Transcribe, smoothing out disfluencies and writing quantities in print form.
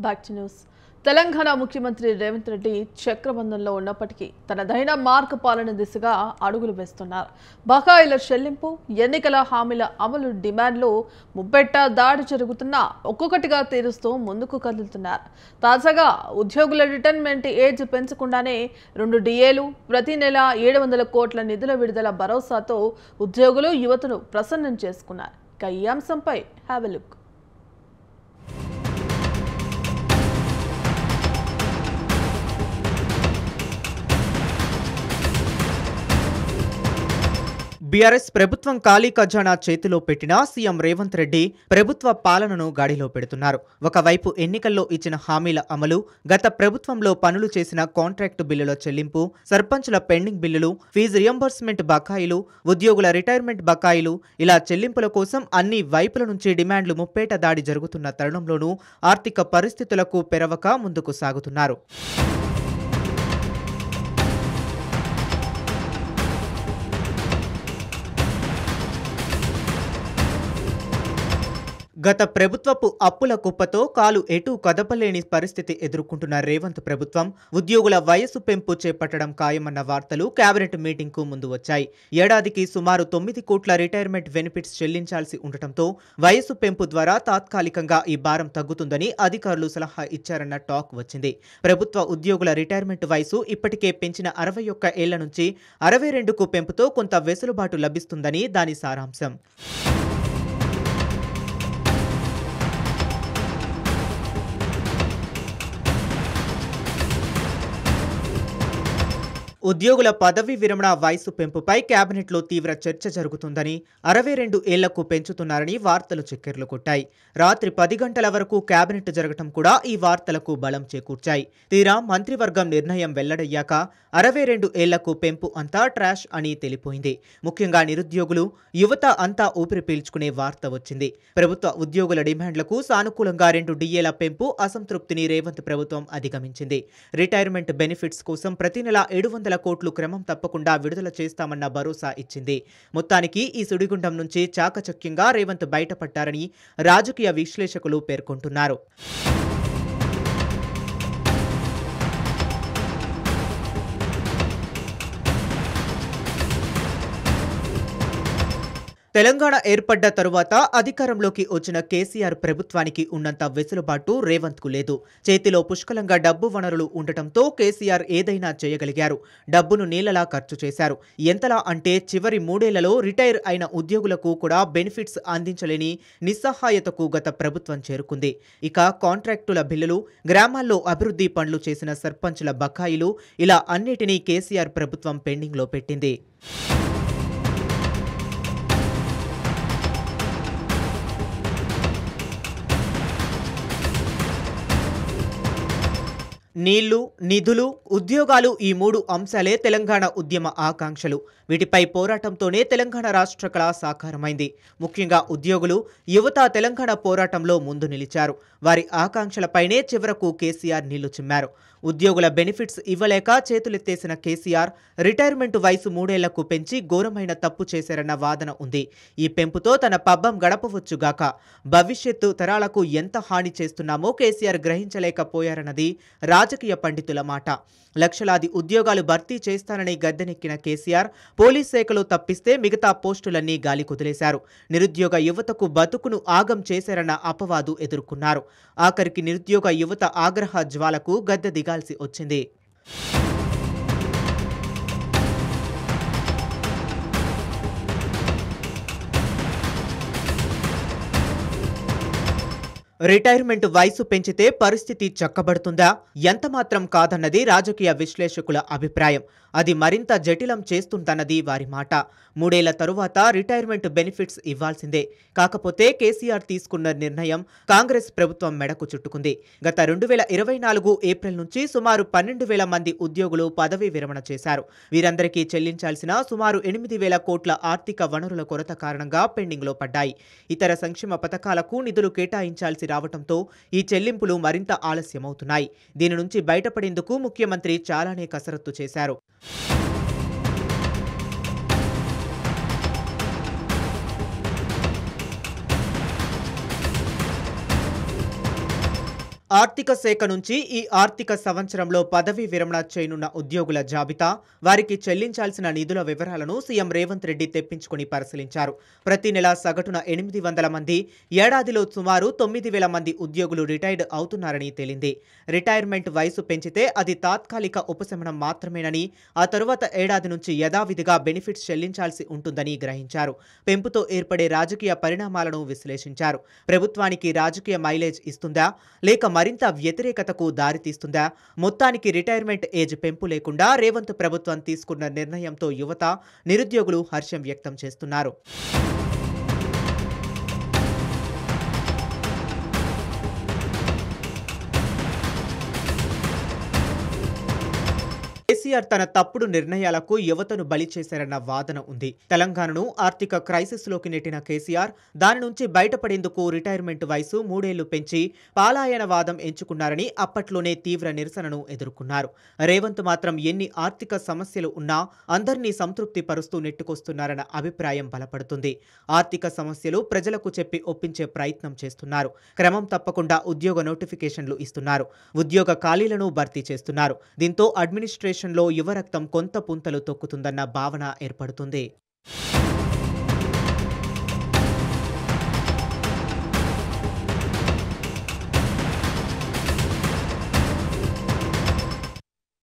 Back to news. Telangana ముఖ్యమంత్రి రేవంత్ రెడ్డి చక్రబంధంలో ఉన్నప్పటికీ తనదైన మార్గ పాలన దిశగా అడుగులు వేస్తున్నారు. బకాయిల చెల్లింపు, ఎన్నికల హామీల అమలు డిమాండ్లు ముబ్బెట్ట దాడి జరుగుతున్నా ఒక్కొక్కటిగా తీరుస్తూ ముందుకు కదులుతున్నారు. తాజాగా ఉద్యోగుల రిటైర్మెంట్ ఏజ్ పెంచకుండానే 2 డిఏలు, ప్రతి నెల 700 కోట్ల నిధుల విడుదల భరోసాతో ఉద్యోగులు యువతను ప్రసన్నం చేసుకున్నారు. ఇక ఈ అంశంపై హ్యావ్ ఎ లుక్. బీఆర్ఎస్ ప్రభుత్వం ఖాళీ ఖజానా చేతిలో పెట్టిన సీఎం రేవంత్ రెడ్డి ప్రభుత్వ పాలనను గాడిలో పెడుతున్నారు. ఒకవైపు ఎన్నికల్లో ఇచ్చిన హామీల అమలు, గత ప్రభుత్వంలో పనులు చేసిన కాంట్రాక్టు బిల్లుల చెల్లింపు, సర్పంచుల పెండింగ్ బిల్లులు, ఫీజు రియంబర్స్మెంట్ బకాయిలు, ఉద్యోగుల రిటైర్మెంట్ బకాయిలు, ఇలా చెల్లింపుల కోసం అన్ని వైపుల నుంచి డిమాండ్లు ముప్పేట దాడి జరుగుతున్న తరుణంలోనూ ఆర్థిక పరిస్థితులకు పెరవక ముందుకు సాగుతున్నారు. గత ప్రభుత్వపు అప్పుల కుప్పతో కాలు ఎటూ కదపలేని పరిస్థితి ఎదుర్కొంటున్న రేవంత్ ప్రభుత్వం ఉద్యోగుల వయసు పెంపు చేపట్టడం ఖాయమన్న వార్తలు కేబినెట్ మీటింగ్కు ముందు వచ్చాయి. ఏడాదికి సుమారు 9 కోట్ల రిటైర్మెంట్ బెనిఫిట్స్ చెల్లించాల్సి ఉండటంతో వయసు పెంపు ద్వారా తాత్కాలికంగా ఈ భారం తగ్గుతుందని అధికారులు సలహా ఇచ్చారన్న టాక్ వచ్చింది. ప్రభుత్వ ఉద్యోగుల రిటైర్మెంట్ వయసు ఇప్పటికే పెంచిన 61 ఏళ్ల నుంచి 62కు పెంపుతో కొంత వెసులుబాటు లభిస్తుందని దాని సారాంశం. ఉద్యోగుల పదవీ విరమణ వయసు పెంపుపై కేబినెట్లో తీవ్ర చర్చ జరుగుతుందని, 62 ఏళ్లకు పెంచుతున్నారని వార్తలు చక్కెర్లు కొట్టాయి. రాత్రి 10 గంటల వరకు కేబినెట్ జరగటం కూడా ఈ వార్తలకు బలం చేకూర్చాయి. తీరా మంత్రివర్గం నిర్ణయం వెల్లడయ్యాక 62 ఏళ్లకు పెంపు అంతా ట్రాష్ అని తెలిపోయింది. ముఖ్యంగా నిరుద్యోగులు, యువత అంతా ఊపిరి పీల్చుకునే వార్త వచ్చింది. ప్రభుత్వ ఉద్యోగుల డిమాండ్లకు సానుకూలంగా 2 డిఏల పెంపు అసంతృప్తిని రేవంత్ ప్రభుత్వం అధిగమించింది. రిటైర్మెంట్ బెనిఫిట్స్ కోసం ప్రతి నెల 700 కోట్లు క్రమం తప్పకుండా విడుదల చేస్తామన్న భరోసా ఇచ్చింది. మొత్తానికి ఈ సుడిగుండం నుంచి చాకచక్యంగా రేవంత్ బయటపడ్డారని రాజకీయ విశ్లేషకులు పేర్కొంటున్నారు. తెలంగాణ ఏర్పడ్డ తరువాత అధికారంలోకి వచ్చిన కేసీఆర్ ప్రభుత్వానికి ఉన్నంత వెసులుబాటు రేవంత్కు లేదు. చేతిలో పుష్కలంగా డబ్బు వనరులు ఉండటంతో కేసీఆర్ ఏదైనా చేయగలిగారు. డబ్బును నీళ్లలా ఖర్చు చేశారు. ఎంతలా అంటే చివరి 3 ఏళ్లలో రిటైర్ అయిన ఉద్యోగులకు కూడా బెనిఫిట్స్ అందించలేని నిస్సహాయతకు గత ప్రభుత్వం చేరుకుంది. ఇక కాంట్రాక్టుల బిల్లులు, గ్రామాల్లో అభివృద్ధి పనులు చేసిన సర్పంచుల బకాయిలు, ఇలా అన్నిటినీ కేసీఆర్ ప్రభుత్వం పెండింగ్లో పెట్టింది. నీళ్లు, నిధులు, ఉద్యోగాలు, ఈ 3 అంశాలే తెలంగాణ ఉద్యమ ఆకాంక్షలు. వీటిపై పోరాటంతోనే తెలంగాణ రాష్ట్ర కళ సాకారమైంది. ముఖ్యంగా ఉద్యోగులు, యువత తెలంగాణ పోరాటంలో ముందు నిలిచారు. వారి ఆకాంక్షలపైనే చివరకు కేసీఆర్ నీళ్లు చిమ్మారు. ఉద్యోగుల బెనిఫిట్స్ ఇవ్వలేక చేతులెత్తేసిన కేసీఆర్ రిటైర్మెంట్ వయసు 3 ఏళ్లకు పెంచి ఘోరమైన తప్పు చేశారన్న వాదన ఉంది. ఈ పెంపుతో తన పబ్బం గడపవచ్చుగాక భవిష్యత్తు తరాలకు ఎంత హాని చేస్తున్నామో కేసీఆర్ గ్రహించలేకపోయారన్నది రాజకీయ పండితుల మాట. లక్షలాది ఉద్యోగాలు భర్తీ చేస్తానని గద్దెనెక్కిన కేసీఆర్ పోలీస్ శాఖలో తప్పిస్తే మిగతా పోస్టులన్నీ గాలి కుదిలేశారు. నిరుద్యోగ యువతకు బతుకును ఆగం చేశారన్న అపవాదు ఎదుర్కొన్నారు. ఆఖరికి నిరుద్యోగ యువత ఆగ్రహ జ్వాలకు గద్దె దిగాల్సి వచ్చింది. రిటైర్మెంట్ వయసు పెంచితే పరిస్థితి చక్కబడుతుందా? ఎంతమాత్రం కాదన్నది రాజకీయ విశ్లేషకుల అభిప్రాయం. అది మరింత జటిలం చేస్తుందన్నది వారి మాట. 3 ఏళ్ల తరువాత రిటైర్మెంట్ బెనిఫిట్స్ ఇవ్వాల్సిందే. కాకపోతే కేసీఆర్ తీసుకున్న నిర్ణయం కాంగ్రెస్ ప్రభుత్వం మెడకు చుట్టుకుంది. గత 2024 ఏప్రిల్ నుంచి సుమారు 12,000 మంది ఉద్యోగులు పదవీ విరమణ చేశారు. వీరందరికీ చెల్లించాల్సిన సుమారు 8,000 కోట్ల ఆర్థిక వనరుల కొరత కారణంగా పెండింగ్లో పడ్డాయి. ఇతర సంక్షేమ పథకాలకు నిధులు కేటాయించాల్సి రావటంతో ఈ చెల్లింపులు మరింత ఆలస్యమవుతున్నాయి. దీని నుంచి బయటపడేందుకు ముఖ్యమంత్రి చాలానే కసరత్తు చేశారు. ఆర్థిక శాఖ నుంచి ఈ ఆర్థిక సంవత్సరంలో పదవీ విరమణ చేయనున్న ఉద్యోగుల జాబితా, వారికి చెల్లించాల్సిన నిధుల వివరాలను సీఎం రేవంత్ రెడ్డి తెప్పించుకుని పరిశీలించారు. ప్రతి నెల సగటున 800 మంది, ఏడాదిలో సుమారు 9000 మంది ఉద్యోగులు రిటైర్డ్ అవుతున్నారని తేలింది. రిటైర్మెంట్ వయసు పెంచితే అది తాత్కాలిక ఉపశమనం మాత్రమేనని, ఆ తరువాత ఏడాది నుంచి యథావిధిగా బెనిఫిట్స్ చెల్లించాల్సి ఉంటుందని గ్రహించారు. పెంపుతో ఏర్పడే రాజకీయ పరిణామాలను విశ్లేషించారు. ప్రభుత్వానికి రాజకీయ మైలేజ్ ఇస్తుందా, లేక మరింత వ్యతిరేకతకు దారితీస్తుందా? మొత్తానికి రిటైర్మెంట్ ఏజ్ పెంపు లేకుండా రేవంత్ ప్రభుత్వం తీసుకున్న నిర్ణయంతో యువత, నిరుద్యోగులు హర్షం వ్యక్తం చేస్తున్నారు. కేసీఆర్ తన తప్పుడు నిర్ణయాలకు యువతను బలి చేశారన్న వాదన ఉంది. తెలంగాణను ఆర్థిక క్రైసిస్లోకి నెట్టిన కేసీఆర్ దాని నుంచి బయటపడేందుకు రిటైర్మెంట్ వయసు 3 ఏళ్లు పెంచి పాలాయనవాదం ఎంచుకున్నారని అప్పట్లోనే తీవ్ర నిరసనను ఎదుర్కొన్నారు. రేవంత్ మాత్రం ఎన్ని ఆర్థిక సమస్యలు ఉన్నా అందరినీ సంతృప్తి పరుస్తూ నెట్టుకొస్తున్నారన్న అభిప్రాయం బలపడుతుంది. ఆర్థిక సమస్యలు ప్రజలకు చెప్పి ఒప్పించే ప్రయత్నం చేస్తున్నారు. క్రమం తప్పకుండా ఉద్యోగ నోటిఫికేషన్లు ఇస్తున్నారు. ఉద్యోగ ఖాళీలను భర్తీ చేస్తున్నారు. దీంతో అడ్మినిస్ట్రేషన్లో యువ రక్తం కొంత పుంతలు తొక్కుతుందన్న భావన ఏర్పడుతుంది.